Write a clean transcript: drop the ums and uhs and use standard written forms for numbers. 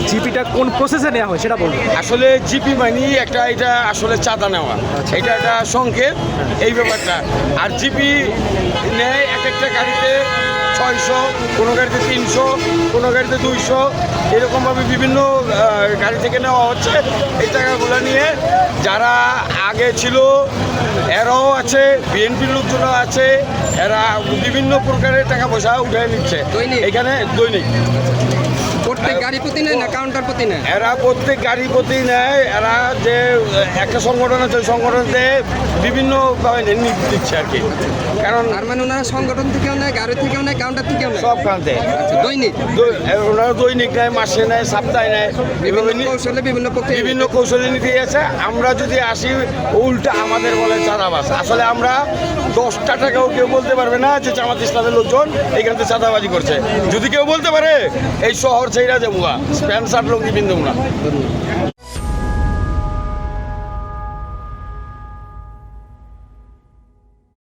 জিপিটা কোন প্রসেসে নেওয়া হয় সেটা বলুন। আসলে জিপি মানি এটা আসলে চাঁদা নেওয়া, এটা একটা সংকেত এই ব্যাপারটা। আর জিপি নেয় এক একটা গাড়িতে 600, কোনো গাড়িতে 300, কোনো গাড়িতে 200, এরকমভাবে বিভিন্ন গাড়ি থেকে নেওয়া হচ্ছে। এই টাকাগুলো নিয়ে যারা আগে ছিল এরাও আছে, বিএনপির লোকজনও আছে, এরা বিভিন্ন প্রকারের টাকা পয়সা উঠে নিচ্ছে এখানে দৈনিক। প্রত্যেক গাড়ি প্রতি নেয় না কাউন্টার প্রতি নেয়? এরা প্রত্যেক গাড়ি প্রতি নেয়। এরা যে একটা সংগঠন আছে ওই সংগঠনতে বিভিন্নভাবে দিচ্ছে আর কি। কারণ তার মানে ওনারা সংগঠন থেকেও নেয়, গাড়ি থেকেও নেয়, কাউন্টার থেকেও নেয়, সব খানতে দৈনিক। ওনারা দৈনিক নেয়, মাসে নেয়, সপ্তাহে নেয়, বিভিন্ন কৌশলে বিভিন্ন কৌশলে নিতে গেছে। আমরা যদি আসি উল্টা আমাদের বলে চাঁদাবাজ। আসলে আমরা 10টা টাকাও কেউ বলতে পারবে না যে জামাত ইসলামের লোকজন এইখান থেকে চাঁদাবাজি করছে। যদি কেউ বলতে পারে এই শহর ছেড়া যাবো, স্প্যান্সার লোক বিন্দু না।